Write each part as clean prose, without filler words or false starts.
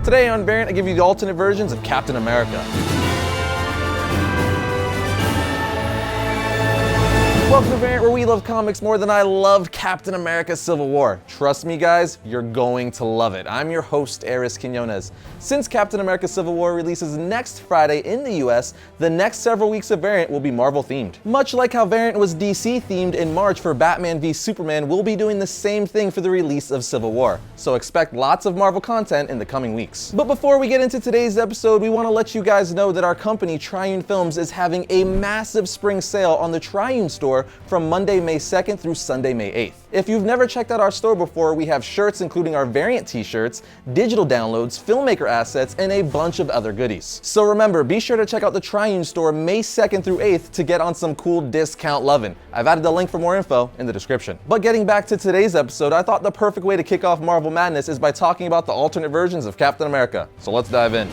Today on Variant, I give you the alternate versions of Captain America. Welcome to Variant, where we love comics more than I love Captain America Civil War. Trust me guys, you're going to love it. I'm your host, Arris. Since Captain America Civil War releases next Friday in the US, the next several weeks of Variant will be Marvel themed. Much like how Variant was DC themed in March for Batman v Superman, we'll be doing the same thing for the release of Civil War. So expect lots of Marvel content in the coming weeks. But before we get into today's episode, we want to let you guys know that our company, Triune Films, is having a massive spring sale on the Triune store from Monday, May 2nd through Sunday, May 8th. If you've never checked out our store before, we have shirts including our Variant t-shirts, digital downloads, filmmaker assets, and a bunch of other goodies. So remember, be sure to check out the Triune store May 2nd through 8th to get on some cool discount lovin'. I've added the link for more info in the description. But getting back to today's episode, I thought the perfect way to kick off Marvel Madness is by talking about the alternate versions of Captain America. So let's dive in.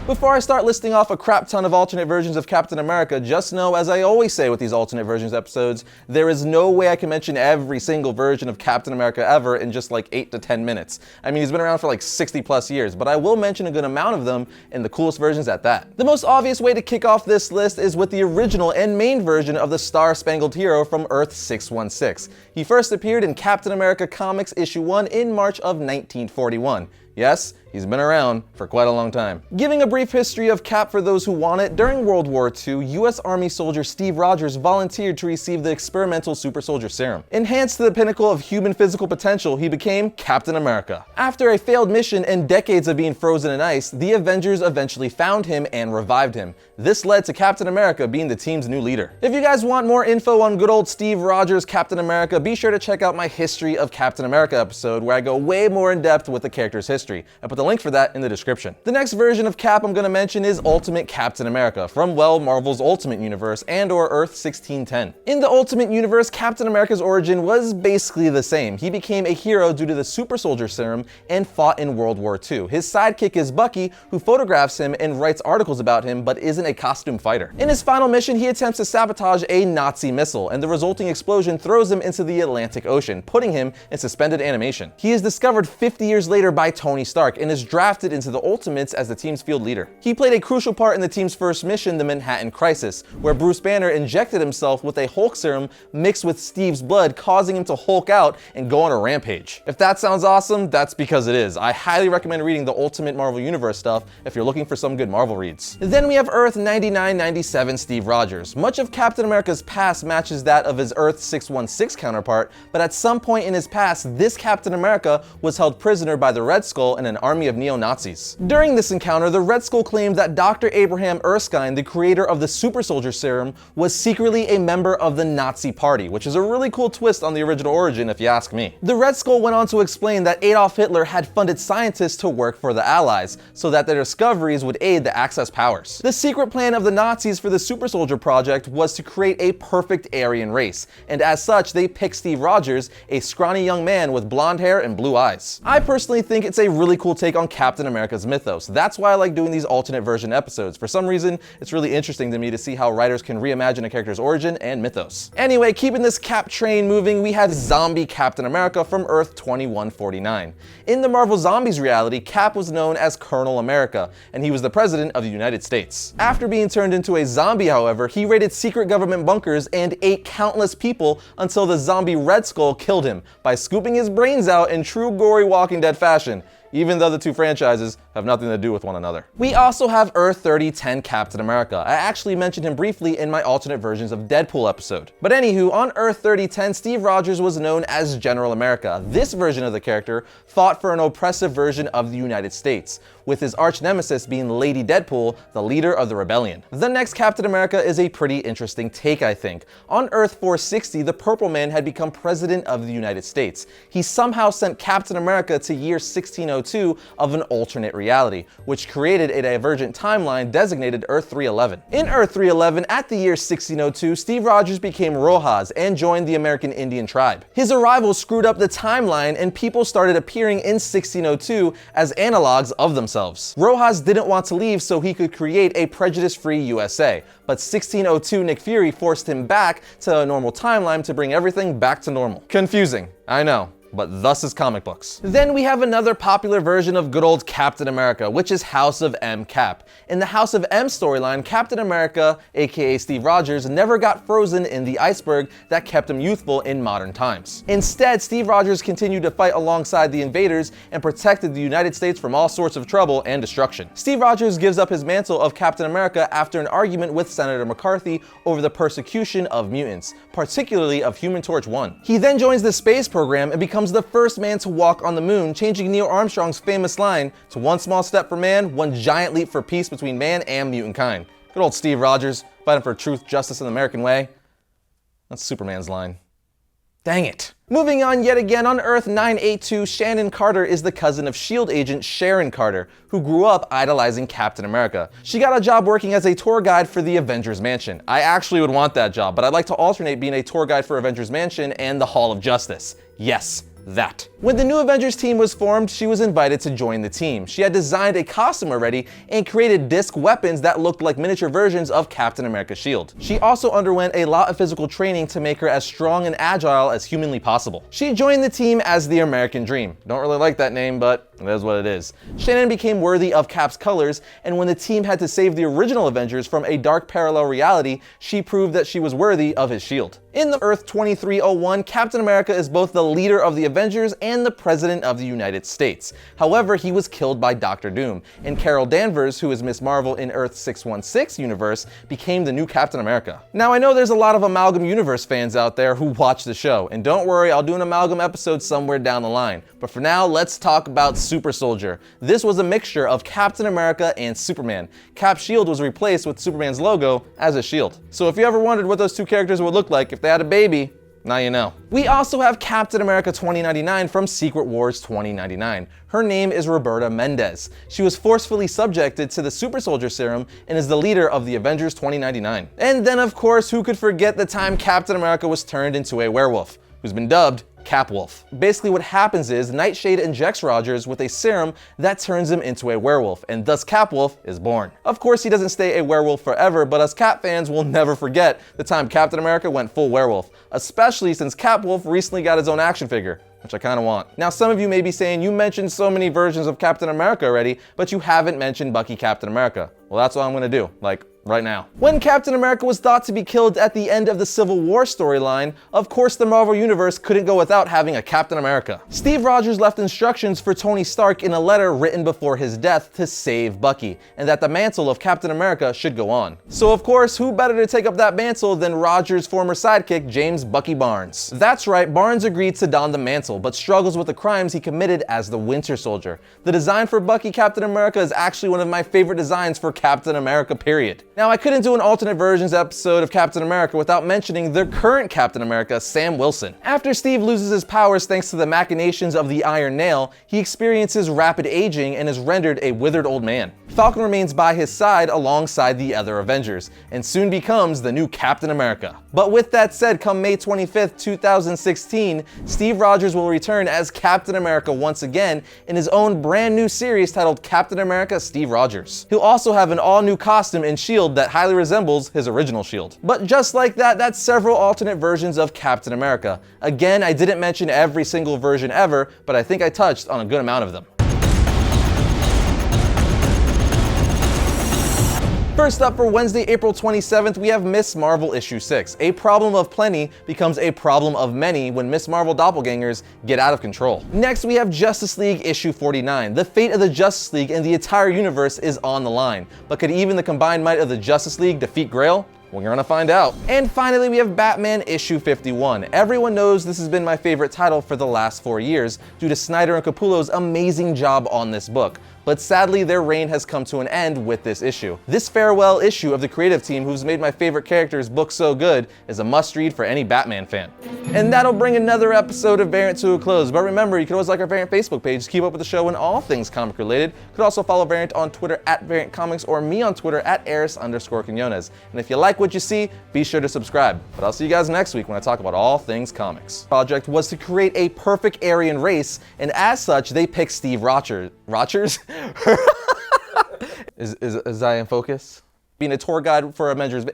Before I start listing off a crap ton of alternate versions of Captain America, just know, as I always say with these alternate versions episodes, there is no way I can mention every single version of Captain America ever in just like 8 to 10 minutes. I mean, he's been around for like 60 plus years, but I will mention a good amount of them and the coolest versions at that. The most obvious way to kick off this list is with the original and main version of the Star-Spangled Hero from Earth 616. He first appeared in Captain America Comics issue 1 in March of 1941. Yes, he's been around for quite a long time. Giving a brief history of Cap for those who want it, during World War II, US Army soldier Steve Rogers volunteered to receive the experimental super soldier serum. Enhanced to the pinnacle of human physical potential, he became Captain America. After a failed mission and decades of being frozen in ice, the Avengers eventually found him and revived him. This led to Captain America being the team's new leader. If you guys want more info on good old Steve Rogers Captain America, be sure to check out my History of Captain America episode, where I go way more in depth with the character's history. I put the link for that in the description. The next version of Cap I'm going to mention is Ultimate Captain America from, well, Marvel's Ultimate Universe and or Earth 1610. In the Ultimate Universe, Captain America's origin was basically the same. He became a hero due to the super soldier serum and fought in World War II. His sidekick is Bucky, who photographs him and writes articles about him but isn't a costume fighter. In his final mission, he attempts to sabotage a Nazi missile, and the resulting explosion throws him into the Atlantic Ocean, putting him in suspended animation. He is discovered 50 years later by Tony Stark and is drafted into the Ultimates as the team's field leader. He played a crucial part in the team's first mission, the Manhattan Crisis, where Bruce Banner injected himself with a Hulk serum mixed with Steve's blood, causing him to Hulk out and go on a rampage. If that sounds awesome, that's because it is. I highly recommend reading the Ultimate Marvel Universe stuff if you're looking for some good Marvel reads. Then we have Earth 9997 Steve Rogers. Much of Captain America's past matches that of his Earth 616 counterpart, but at some point in his past, this Captain America was held prisoner by the Red Skull and an army of neo-Nazis. During this encounter, the Red Skull claimed that Dr. Abraham Erskine, the creator of the super soldier serum, was secretly a member of the Nazi Party, which is a really cool twist on the original origin if you ask me. The Red Skull went on to explain that Adolf Hitler had funded scientists to work for the Allies so that their discoveries would aid the Axis powers. The secret plan of the Nazis for the super soldier project was to create a perfect Aryan race, and as such they picked Steve Rogers, a scrawny young man with blonde hair and blue eyes. I personally think it's a really cool take on Captain America's mythos. That's why I like doing these alternate version episodes. For some reason, it's really interesting to me to see how writers can reimagine a character's origin and mythos. Anyway, keeping this Cap train moving, we have Zombie Captain America from Earth 2149. In the Marvel Zombies reality, Cap was known as Colonel America, and he was the president of the United States. After being turned into a zombie, however, he raided secret government bunkers and ate countless people until the zombie Red Skull killed him by scooping his brains out in true gory Walking Dead fashion, even though the two franchises have nothing to do with one another. We also have Earth 3010 Captain America. I actually mentioned him briefly in my alternate versions of Deadpool episode. But anywho, on Earth 3010, Steve Rogers was known as General America. This version of the character fought for an oppressive version of the United States, with his arch nemesis being Lady Deadpool, the leader of the rebellion. The next Captain America is a pretty interesting take, I think. On Earth 460, the Purple Man had become president of the United States. He somehow sent Captain America to year 1602 of an alternate reality. reality, which created a divergent timeline designated Earth 311. In Earth 311, at the year 1602, Steve Rogers became Rojas and joined the American Indian tribe. His arrival screwed up the timeline, and people started appearing in 1602 as analogs of themselves. Rojas didn't want to leave so he could create a prejudice-free USA, but 1602 Nick Fury forced him back to a normal timeline to bring everything back to normal. Confusing, I know, but thus is comic books. Then we have another popular version of good old Captain America, which is House of M Cap. In the House of M storyline, Captain America, aka Steve Rogers, never got frozen in the iceberg that kept him youthful in modern times. Instead, Steve Rogers continued to fight alongside the invaders and protected the United States from all sorts of trouble and destruction. Steve Rogers gives up his mantle of Captain America after an argument with Senator McCarthy over the persecution of mutants, particularly of Human Torch 1. He then joins the space program and becomes the first man to walk on the moon, changing Neil Armstrong's famous line to "one small step for man, one giant leap for peace between man and mutant kind." Good old Steve Rogers, fighting for truth, justice, and the American way. That's Superman's line. Dang it. Moving on yet again, on Earth 982, Shannon Carter is the cousin of S.H.I.E.L.D. agent Sharon Carter, who grew up idolizing Captain America. She got a job working as a tour guide for the Avengers Mansion. I actually would want that job, but I'd like to alternate being a tour guide for Avengers Mansion and the Hall of Justice. Yes, that. When the new Avengers team was formed, she was invited to join the team. She had designed a costume already and created disc weapons that looked like miniature versions of Captain America's shield. She also underwent a lot of physical training to make her as strong and agile as humanly possible. She joined the team as the American Dream. Don't really like that name, but it is what it is. Shannon became worthy of Cap's colors, and when the team had to save the original Avengers from a dark parallel reality, she proved that she was worthy of his shield. In the Earth 2301, Captain America is both the leader of the Avengers and the President of the United States. However, he was killed by Dr. Doom, and Carol Danvers, who is Miss Marvel in Earth 616 universe, became the new Captain America. Now, I know there's a lot of Amalgam Universe fans out there who watch the show, and don't worry, I'll do an Amalgam episode somewhere down the line. But for now, let's talk about Super Soldier. This was a mixture of Captain America and Superman. Cap's shield was replaced with Superman's logo as a shield. So if you ever wondered what those two characters would look like if they had a baby, now you know. We also have Captain America 2099 from Secret Wars 2099. Her name is Roberta Mendez. She was forcefully subjected to the Super Soldier Serum and is the leader of the Avengers 2099. And then of course, who could forget the time Captain America was turned into a werewolf, who's been dubbed Capwolf. Basically what happens is Nightshade injects Rogers with a serum that turns him into a werewolf, and thus Capwolf is born. Of course, he doesn't stay a werewolf forever, but us Cap fans will never forget the time Captain America went full werewolf, especially since Capwolf recently got his own action figure, which I kind of want. Now, some of you may be saying, you mentioned so many versions of Captain America already, but you haven't mentioned Bucky Captain America. Well, that's what I'm gonna do, like, right now. When Captain America was thought to be killed at the end of the Civil War storyline, of course the Marvel Universe couldn't go without having a Captain America. Steve Rogers left instructions for Tony Stark in a letter written before his death to save Bucky, and that the mantle of Captain America should go on. So of course, who better to take up that mantle than Rogers' former sidekick, James Bucky Barnes? That's right, Barnes agreed to don the mantle, but struggles with the crimes he committed as the Winter Soldier. The design for Bucky Captain America is actually one of my favorite designs for Captain America, period. Now, I couldn't do an alternate versions episode of Captain America without mentioning the current Captain America, Sam Wilson. After Steve loses his powers thanks to the machinations of the Iron Nail, he experiences rapid aging and is rendered a withered old man. Falcon remains by his side alongside the other Avengers, and soon becomes the new Captain America. But with that said, come May 25th, 2016, Steve Rogers will return as Captain America once again in his own brand new series titled Captain America Steve Rogers. He'll also have an all-new costume and shield that highly resembles his original shield. But just like that, that's several alternate versions of Captain America. Again, I didn't mention every single version ever, but I think I touched on a good amount of them. First up, for Wednesday, April 27th, we have Miss Marvel issue 6. A problem of plenty becomes a problem of many when Miss Marvel doppelgangers get out of control. Next, we have Justice League issue 49. The fate of the Justice League and the entire universe is on the line. But could even the combined might of the Justice League defeat Grail? Well, you're gonna find out. And finally, we have Batman issue 51. Everyone knows this has been my favorite title for the last 4 years due to Snyder and Capullo's amazing job on this book. but sadly their reign has come to an end with this issue. This farewell issue of the creative team who's made my favorite characters book so good is a must-read for any Batman fan. And that'll bring another episode of Variant to a close, but remember, you can always like our Variant Facebook page to keep up with the show and all things comic related. You could also follow Variant on Twitter at Variant Comics or me on Twitter at Arris_Quinones. And if you like what you see, be sure to subscribe. But I'll see you guys next week when I talk about all things comics. Project was to create a perfect Aryan race, and as such, they picked Steve Rogers. Is I in focus? Being a tour guide for Avengers.